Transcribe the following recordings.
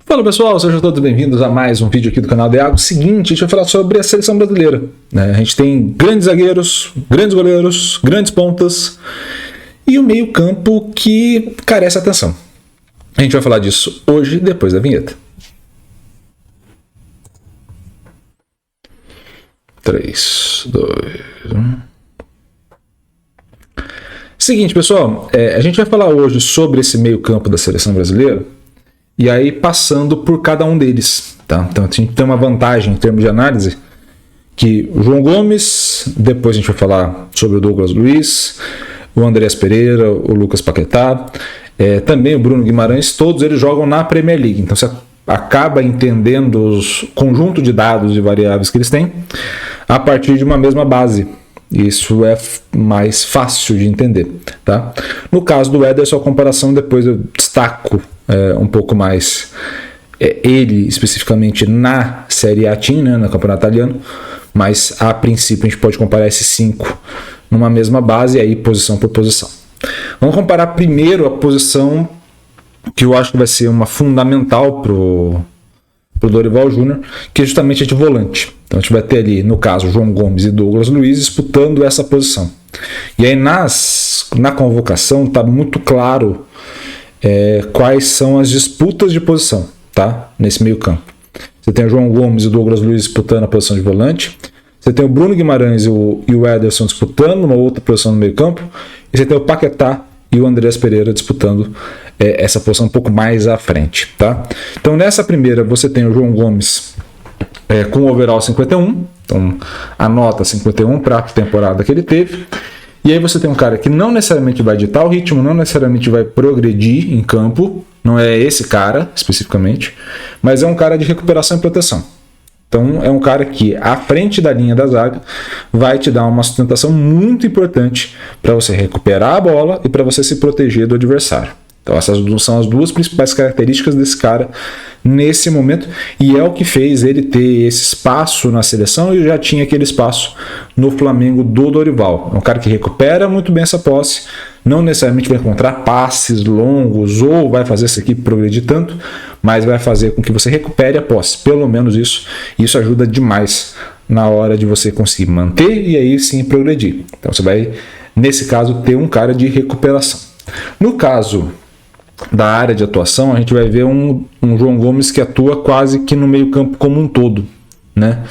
Fala pessoal, sejam todos bem-vindos a mais um vídeo aqui do canal Deago. Seguinte, a gente vai falar sobre a seleção brasileira. A gente tem grandes zagueiros, grandes goleiros, grandes pontas e o meio-campo que carece atenção. A gente vai falar disso hoje, depois da vinheta. 3, 2, 1. Seguinte, pessoal, a gente vai falar hoje sobre esse meio-campo da seleção brasileira. E aí passando por cada um deles, tá? Então a gente tem uma vantagem em termos de análise, que o João Gomes, depois a gente vai falar sobre o Douglas Luiz, o Andreas Pereira, o Lucas Paquetá, também o Bruno Guimarães, todos eles jogam na Premier League. Então você acaba entendendo os conjunto de dados e variáveis que eles têm a partir de uma mesma base. Isso é mais fácil de entender, tá? No caso do Ederson, a comparação depois eu destaco um pouco mais ele especificamente na Série A Team, né, no campeonato italiano, mas a princípio a gente pode comparar esses 5 numa mesma base e aí posição por posição. Vamos comparar primeiro a posição que eu acho que vai ser uma fundamental pro Dorival Júnior, que é justamente a de volante. Então a gente vai ter ali, no caso, João Gomes e Douglas Luiz disputando essa posição. E aí na convocação está muito claro quais são as disputas de posição, tá? Nesse meio campo. Você tem o João Gomes e o Douglas Luiz disputando a posição de volante. Você tem o Bruno Guimarães e o Ederson disputando uma outra posição no meio campo. E você tem o Paquetá e o Andreas Pereira disputando essa posição um pouco mais à frente, tá? Então nessa primeira você tem o João Gomes com o overall 51, então a nota 51 para a temporada que ele teve. E aí você tem um cara que não necessariamente vai ditar o ritmo, não necessariamente vai progredir em campo, não é esse cara especificamente, mas é um cara de recuperação e proteção. Então é um cara que à frente da linha da zaga vai te dar uma sustentação muito importante para você recuperar a bola e para você se proteger do adversário. Então essas são as duas principais características desse cara nesse momento, e é o que fez ele ter esse espaço na seleção e já tinha aquele espaço no Flamengo do Dorival. É um cara que recupera muito bem essa posse, não necessariamente vai encontrar passes longos ou vai fazer essa equipe progredir tanto, mas vai fazer com que você recupere a posse, pelo menos isso. Isso ajuda demais na hora de você conseguir manter e aí sim progredir. Então você vai, nesse caso, ter um cara de recuperação. No caso da área de atuação, a gente vai ver um João Gomes que atua quase que no meio campo como um todo, né?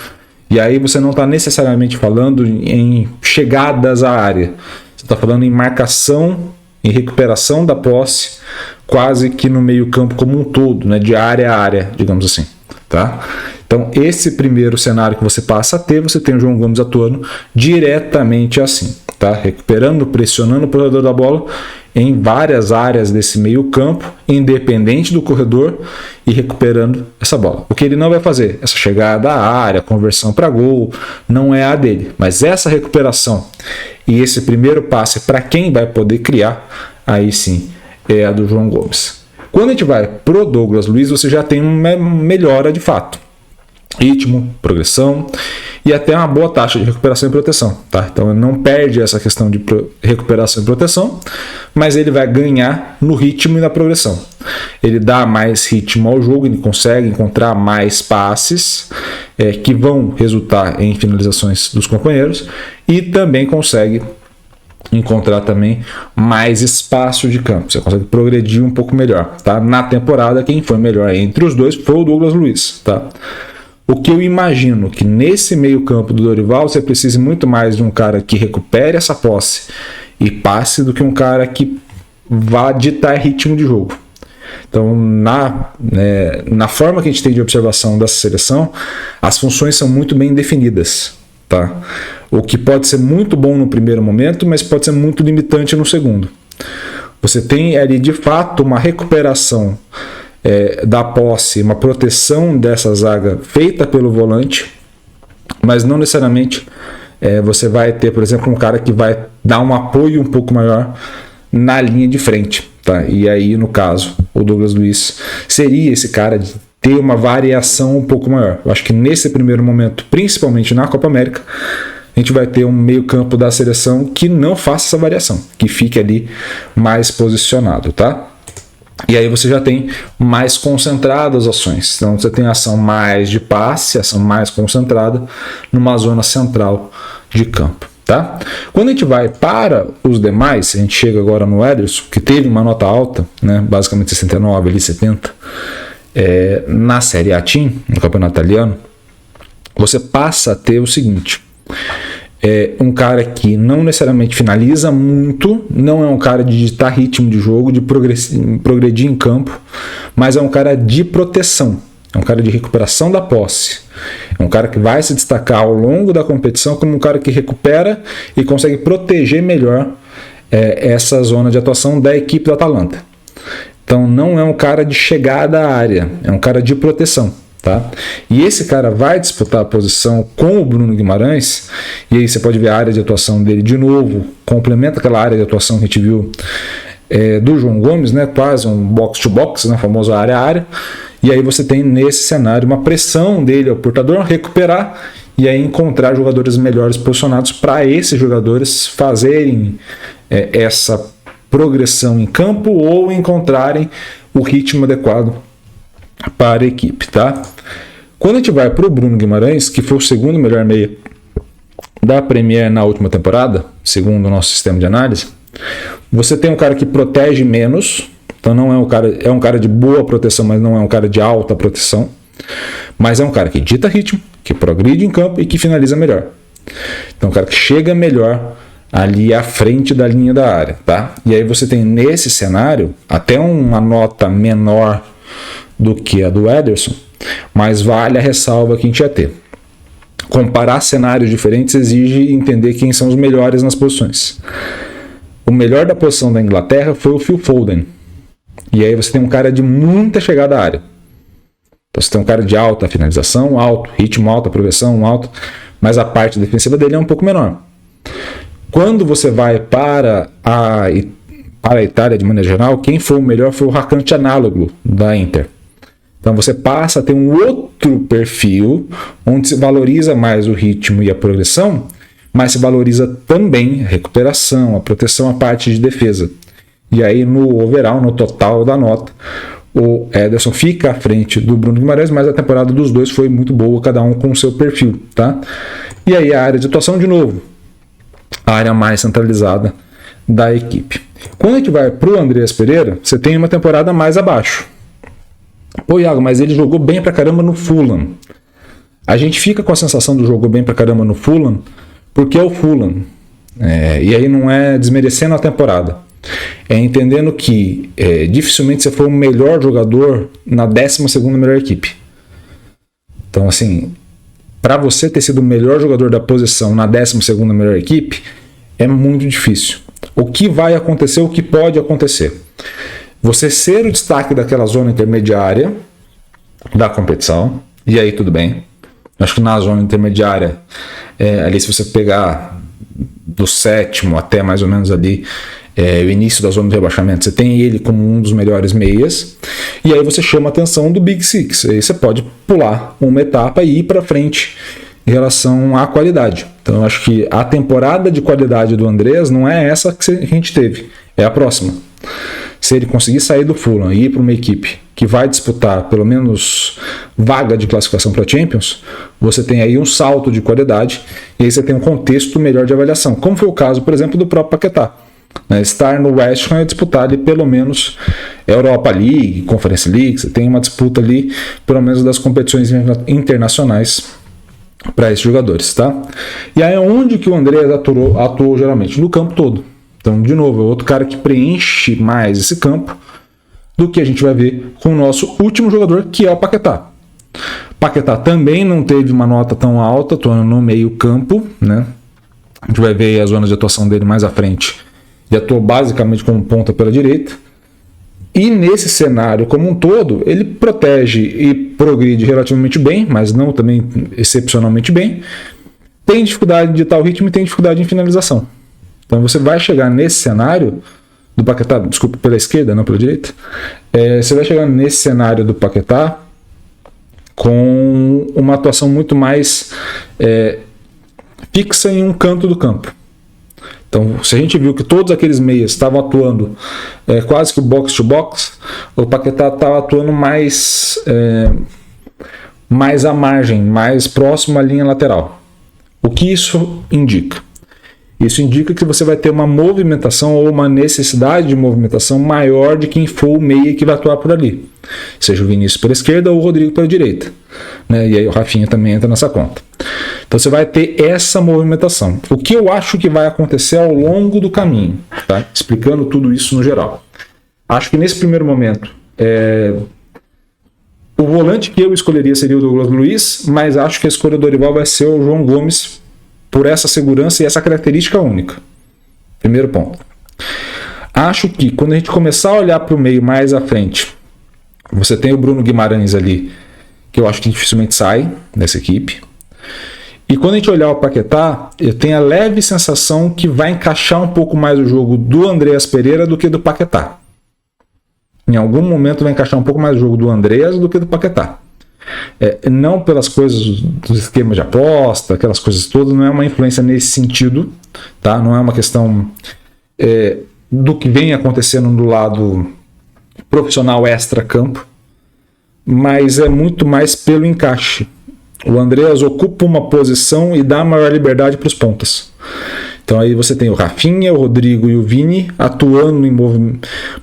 E aí você não está necessariamente falando em chegadas à área, você está falando em marcação, em recuperação da posse, quase que no meio campo como um todo, né? De área a área, digamos assim, tá? Então esse primeiro cenário que você passa a ter, você tem o João Gomes atuando diretamente assim, tá? Recuperando, pressionando o corredor da bola em várias áreas desse meio campo, independente do corredor, e recuperando essa bola. O que ele não vai fazer, essa chegada à área, conversão para gol, não é a dele. Mas essa recuperação e esse primeiro passe para quem vai poder criar, aí sim é a do João Gomes. Quando a gente vai pro Douglas Luiz, você já tem uma melhora de fato. Ritmo, progressão e até uma boa taxa de recuperação e proteção, tá? Então ele não perde essa questão de recuperação e proteção, mas ele vai ganhar no ritmo e na progressão. Ele dá mais ritmo ao jogo, ele consegue encontrar mais passes que vão resultar em finalizações dos companheiros e também consegue encontrar também mais espaço de campo. Você consegue progredir um pouco melhor, tá? Na temporada quem foi melhor entre os dois foi o Douglas Luiz, tá? O que eu imagino que nesse meio campo do Dorival você precise muito mais de um cara que recupere essa posse e passe do que um cara que vá ditar ritmo de jogo. Então na forma que a gente tem de observação dessa seleção, as funções são muito bem definidas, tá? O que pode ser muito bom no primeiro momento, mas pode ser muito limitante no segundo. Você tem ali de fato uma recuperação da posse, uma proteção dessa zaga feita pelo volante, mas não necessariamente você vai ter, por exemplo, um cara que vai dar um apoio um pouco maior na linha de frente, tá? E aí, no caso, o Douglas Luiz seria esse cara de ter uma variação um pouco maior. Eu acho que nesse primeiro momento, principalmente na Copa América, a gente vai ter um meio campo da seleção que não faça essa variação, que fique ali mais posicionado, tá? E aí você já tem mais concentradas as ações. Então você tem ação mais de passe, ação mais concentrada numa zona central de campo. Tá? Quando a gente vai para os demais, a gente chega agora no Ederson, que teve uma nota alta, né, basicamente 69, ali 70, na Série A Team, no campeonato italiano, você passa a ter o seguinte: um cara que não necessariamente finaliza muito, não é um cara de ditar ritmo de jogo, de progredir em campo, mas é um cara de proteção, é um cara de recuperação da posse, é um cara que vai se destacar ao longo da competição como um cara que recupera e consegue proteger melhor essa zona de atuação da equipe do Atalanta. Então não é um cara de chegada à área, é um cara de proteção. Tá? E esse cara vai disputar a posição com o Bruno Guimarães, e aí você pode ver a área de atuação dele de novo, complementa aquela área de atuação que a gente viu do João Gomes, né? Quase um box-to-box, né? Famoso área a área, e aí você tem nesse cenário uma pressão dele ao portador recuperar e aí encontrar jogadores melhores posicionados para esses jogadores fazerem essa progressão em campo ou encontrarem o ritmo adequado para a equipe, tá? Quando a gente vai para o Bruno Guimarães, que foi o segundo melhor meia da Premier na última temporada, segundo o nosso sistema de análise, você tem um cara que protege menos, então não é um cara de boa proteção, mas não é um cara de alta proteção, mas é um cara que dita ritmo, que progride em campo e que finaliza melhor. Então é um cara que chega melhor ali à frente da linha da área, tá? E aí você tem nesse cenário até uma nota menor do que a do Ederson, mas vale a ressalva que a gente ia ter. Comparar cenários diferentes exige entender quem são os melhores nas posições. O melhor da posição da Inglaterra foi o Phil Foden. E aí você tem um cara de muita chegada à área. Então você tem um cara de alta finalização, alto ritmo, alta progressão, alto, mas a parte defensiva dele é um pouco menor. Quando você vai para a Itália de maneira geral, quem foi o melhor foi o Hakan Çalhanoğlu da Inter. Então você passa a ter um outro perfil, onde se valoriza mais o ritmo e a progressão, mas se valoriza também a recuperação, a proteção, a parte de defesa. E aí no overall, no total da nota, o Ederson fica à frente do Bruno Guimarães, mas a temporada dos dois foi muito boa, cada um com o seu perfil. Tá? E aí a área de atuação, de novo, a área mais centralizada da equipe. Quando a gente vai para o Andreas Pereira, você tem uma temporada mais abaixo. Pô, Iago, mas ele jogou bem pra caramba no Fulham. A gente fica com a sensação do jogou bem pra caramba no Fulham, porque é o Fulham. E aí não é desmerecendo a temporada. É entendendo que dificilmente você foi o melhor jogador na 12ª melhor equipe. Então, assim, para você ter sido o melhor jogador da posição na 12ª melhor equipe, é muito difícil. O que vai acontecer, o que pode acontecer? Você ser o destaque daquela zona intermediária da competição, e aí tudo bem. Acho que na zona intermediária, ali se você pegar do 7º até mais ou menos ali, o início da zona de rebaixamento, você tem ele como um dos melhores meias, e aí você chama a atenção do Big Six. Aí você pode pular uma etapa e ir para frente em relação à qualidade. Então eu acho que a temporada de qualidade do Andreas não é essa que a gente teve, é a próxima. Se ele conseguir sair do Fulham e ir para uma equipe que vai disputar pelo menos vaga de classificação para Champions, você tem aí um salto de qualidade e aí você tem um contexto melhor de avaliação, como foi o caso, por exemplo, do próprio Paquetá. Estar no West Ham é disputar ali pelo menos Europa League, Conference League, você tem uma disputa ali pelo menos das competições internacionais para esses jogadores, tá? E aí onde que o Andreas atuou geralmente? No campo todo. Então, de novo, é outro cara que preenche mais esse campo do que a gente vai ver com o nosso último jogador, que é o Paquetá. Paquetá também não teve uma nota tão alta, atuando no meio campo, né? A gente vai ver as zonas de atuação dele mais à frente. Ele atuou basicamente como ponta pela direita. E nesse cenário como um todo, ele protege e progride relativamente bem, mas não também excepcionalmente bem. Tem dificuldade de tal ritmo e tem dificuldade em finalização. Então você vai chegar nesse cenário do Paquetá, desculpa, pela esquerda, não pela direita. Você vai chegar nesse cenário do Paquetá com uma atuação muito mais fixa em um canto do campo. Então Então, se a gente viu que todos aqueles meias estavam atuando quase que box to box, o Paquetá estava atuando mais à margem, mais próximo à linha lateral. O que isso indica? Isso indica que você vai ter uma movimentação ou uma necessidade de movimentação maior de quem for o meia que vai atuar por ali. Seja o Vinícius pela esquerda ou o Rodrigo pela direita. Né? E aí o Rafinha também entra nessa conta. Então você vai ter essa movimentação. O que eu acho que vai acontecer ao longo do caminho, tá? Explicando tudo isso no geral. Acho que nesse primeiro momento, o volante que eu escolheria seria o Douglas Luiz, mas acho que a escolha do Dorival vai ser o João Gomes, por essa segurança e essa característica única. Primeiro ponto. Acho que quando a gente começar a olhar para o meio mais à frente, você tem o Bruno Guimarães ali, que eu acho que dificilmente sai dessa equipe. E quando a gente olhar o Paquetá, eu tenho a leve sensação que vai encaixar um pouco mais o jogo do Andreas Pereira do que do Paquetá. Em algum momento vai encaixar um pouco mais o jogo do Andreas do que do Paquetá. Não pelas coisas dos esquemas de aposta, aquelas coisas todas, não é uma influência nesse sentido, tá? Não é uma questão do que vem acontecendo do lado profissional extra-campo, mas é muito mais pelo encaixe. O Andreas ocupa uma posição e dá maior liberdade para os pontas. Então aí você tem o Rafinha, o Rodrigo e o Vini atuando,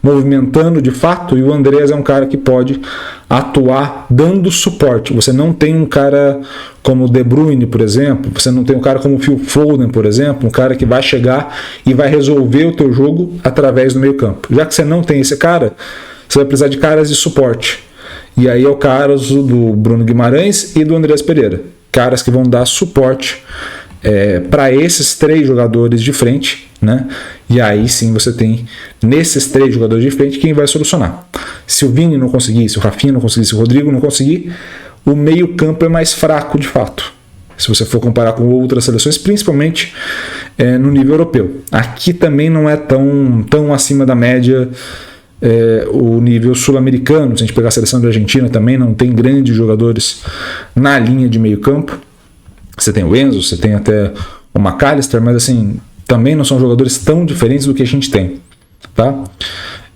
movimentando de fato, e o Andreas é um cara que pode atuar dando suporte. Você não tem um cara como o De Bruyne, por exemplo, você não tem um cara como o Phil Foden, por exemplo, um cara que vai chegar e vai resolver o teu jogo através do meio campo. Já que você não tem esse cara, você vai precisar de caras de suporte. E aí é o caso do Bruno Guimarães e do Andreas Pereira. Caras que vão dar suporte para esses três jogadores de frente, né? E aí sim você tem nesses três jogadores de frente quem vai solucionar. Se o Vini não conseguir, se o Rafinha não conseguir, se o Rodrigo não conseguir, o meio campo é mais fraco de fato. Se você for comparar com outras seleções, principalmente no nível europeu. Aqui também não é tão acima da média o nível sul-americano. Se a gente pegar a seleção da Argentina também não tem grandes jogadores na linha de meio campo. Você tem o Enzo, você tem até o McAllister, mas assim, também não são jogadores tão diferentes do que a gente tem, tá?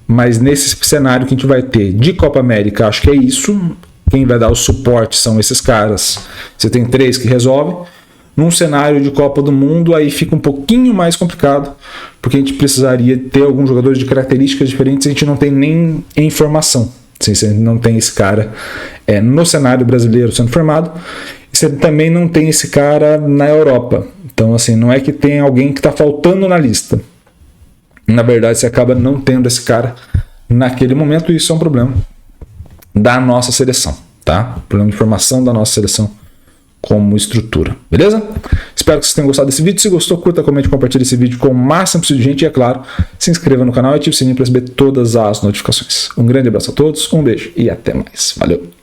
Mas nesse cenário que a gente vai ter de Copa América, acho que é isso. Quem vai dar o suporte são esses caras. Você tem três que resolvem. Num cenário de Copa do Mundo, aí fica um pouquinho mais complicado, porque a gente precisaria ter alguns jogadores de características diferentes, a gente não tem nem informação. Você não tem esse cara no cenário brasileiro sendo formado. Você também não tem esse cara na Europa. Então, assim, não é que tem alguém que está faltando na lista. Na verdade, você acaba não tendo esse cara naquele momento, e isso é um problema da nossa seleção, tá? Problema de formação da nossa seleção como estrutura, beleza? Espero que vocês tenham gostado desse vídeo. Se gostou, curta, comente, compartilhe esse vídeo com o máximo possível de gente. E é claro, se inscreva no canal e ative o sininho para receber todas as notificações. Um grande abraço a todos, um beijo e até mais. Valeu!